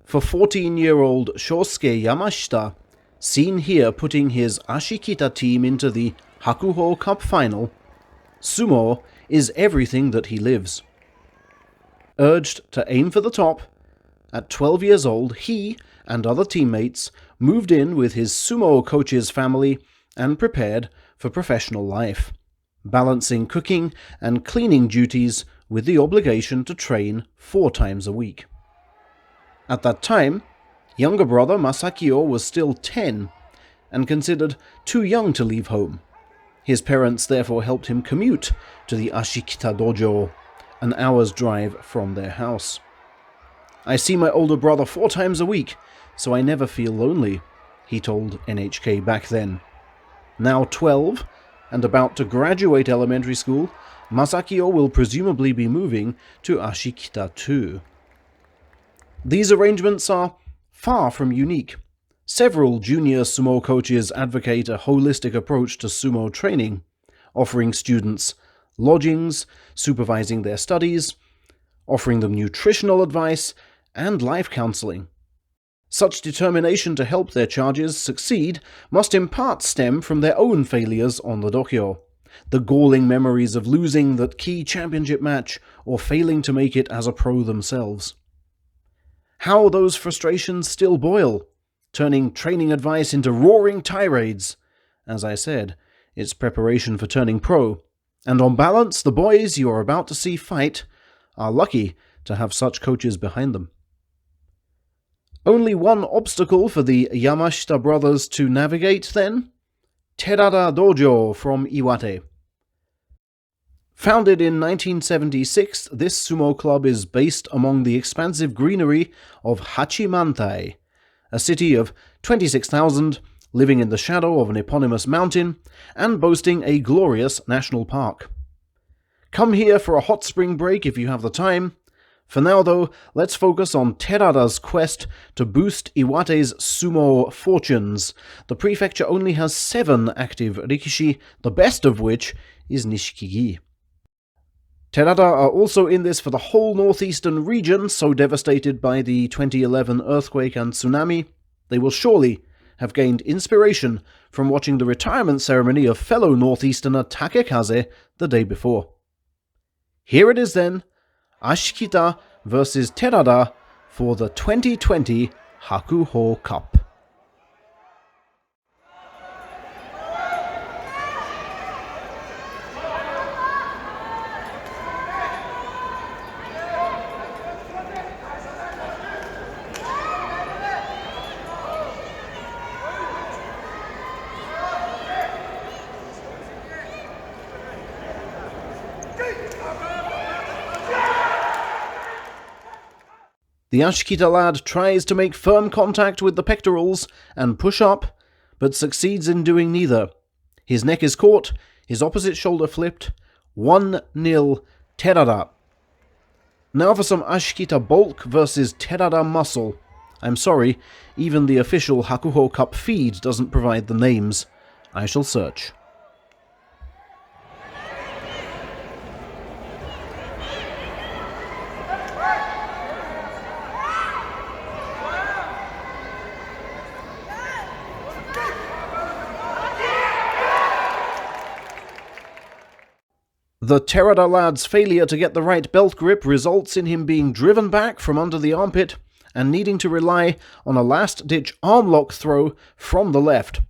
for 14-year-old Shosuke Yamashita, seen here putting his Ashikita team into the Hakuho Cup final, Sumo is everything that he lives. Urged to aim for the top, at 12 years old, he and other teammates moved in with his sumo coach's family and prepared for professional life, balancing cooking and cleaning duties with the obligation to train 4 times a week. At that time, younger brother Masakio was still 10 and considered too young to leave home. His parents therefore helped him commute to the Ashikita dojo, an hour's drive from their house. "I see my older brother 4 times a week, so I never feel lonely," he told NHK back then. Now 12 and about to graduate elementary school, Masakio will presumably be moving to Ashikita too. These arrangements are far from unique. Several junior sumo coaches advocate a holistic approach to sumo training, offering students lodgings, supervising their studies, offering them nutritional advice, and life counseling. Such determination to help their charges succeed must in part stem from their own failures on the dohyo, the galling memories of losing that key championship match or failing to make it as a pro themselves. How those frustrations still boil, turning training advice into roaring tirades. As I said, it's preparation for turning pro, and on balance, the boys you are about to see fight are lucky to have such coaches behind them. Only one obstacle for the Yamashita brothers to navigate, then? Terada Dojo from Iwate. Founded in 1976, this sumo club is based among the expansive greenery of Hachimantai, a city of 26,000 living in the shadow of an eponymous mountain and boasting a glorious national park. Come here for a hot spring break if you have the time. For now, though, let's focus on Terada's quest to boost Iwate's sumo fortunes. The prefecture only has 7 active rikishi, the best of which is Nishikigi. Terada are also in this for the whole northeastern region, so devastated by the 2011 earthquake and tsunami, they will surely have gained inspiration from watching the retirement ceremony of fellow northeasterner Takekaze the day before. Here it is then, Ashikita versus Terada for the 2020 Hakuho Cup. The Ashikita lad tries to make firm contact with the pectorals and push up, but succeeds in doing neither. His neck is caught, his opposite shoulder flipped. 1-0 Terada. Now for some Ashikita bulk versus Terada muscle. I'm sorry, even the official Hakuho Cup feed doesn't provide the names. I shall search. The Terada lad's failure to get the right belt grip results in him being driven back from under the armpit and needing to rely on a last-ditch arm lock throw from the left.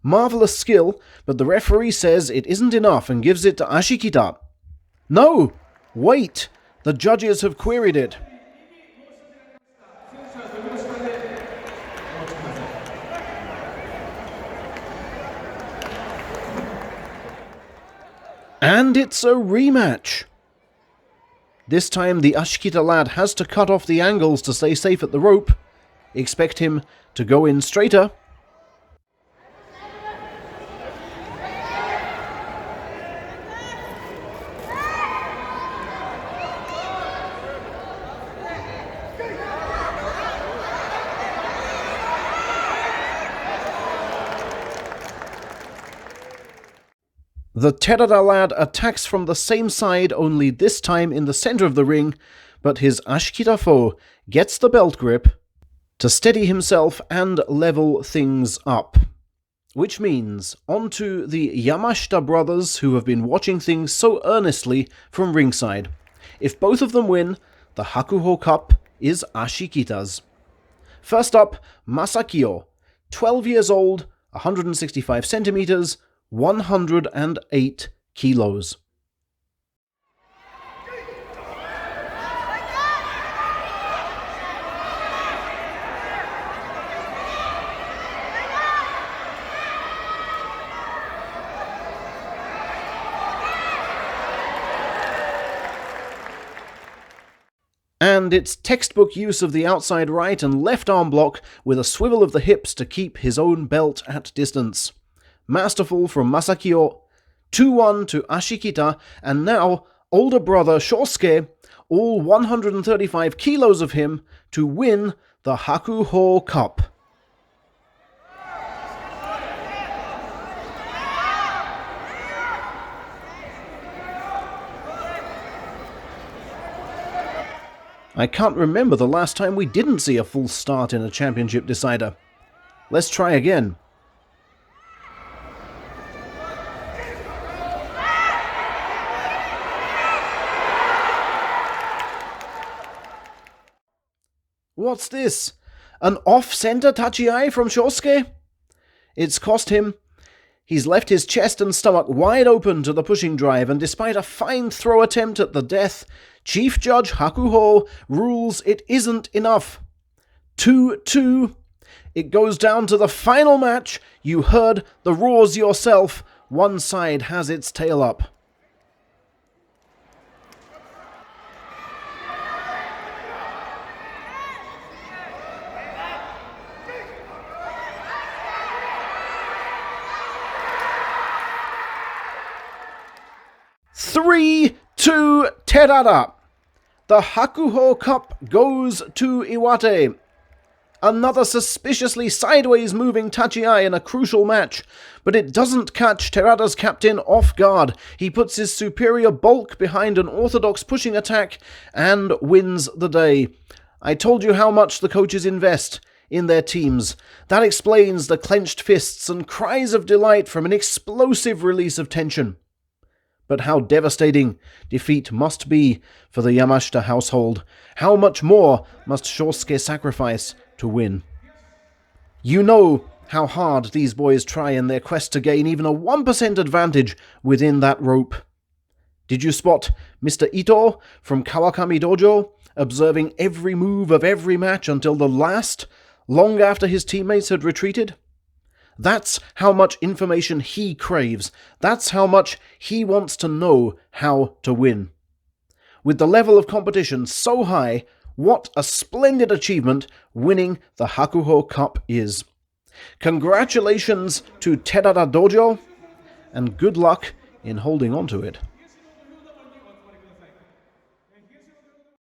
Marvelous skill, but the referee says it isn't enough and gives it to Ashikita. No! Wait! The judges have queried it. And it's a rematch! This time the Ashikita lad has to cut off the angles to stay safe at the rope. Expect him to go in straighter. The Terada lad attacks from the same side, only this time in the center of the ring, but his Ashikita foe gets the belt grip to steady himself and level things up. Which means, on to the Yamashita brothers who have been watching things so earnestly from ringside. If both of them win, the Hakuho Cup is Ashikita's. First up, Masakio, 12 years old, 165 centimeters, 108 kilos. And it's textbook use of the outside right and left arm block with a swivel of the hips to keep his own belt at distance. Masterful from Masakio, 2-1 to Ashikita, and now older brother Shosuke, all 135 kilos of him, to win the Hakuho Cup. I can't remember the last time we didn't see a full start in a championship decider. Let's try again. What's this? An off-center tachi from Shosuke? It's cost him. He's left his chest and stomach wide open to the pushing drive, and despite a fine throw attempt at the death, Chief Judge Hakuho rules it isn't enough. 2-2. It goes down to the final match. You heard the roars yourself. One side has its tail up. Three, 2, Terada. The Hakuho Cup goes to Iwate. Another suspiciously sideways moving tachi in a crucial match, but it doesn't catch Terada's captain off guard. He puts his superior bulk behind an orthodox pushing attack and wins the day. I told you how much the coaches invest in their teams. That explains the clenched fists and cries of delight from an explosive release of tension. But how devastating defeat must be for the Yamashita household. How much more must Shosuke sacrifice to win? You know how hard these boys try in their quest to gain even a 1% advantage within that rope. Did you spot Mr. Ito from Kawakami Dojo observing every move of every match until the last, long after his teammates had retreated? That's how much information he craves. That's how much he wants to know how to win. With the level of competition so high, what a splendid achievement winning the Hakuho Cup is. Congratulations to Terada Dojo, and good luck in holding on to it.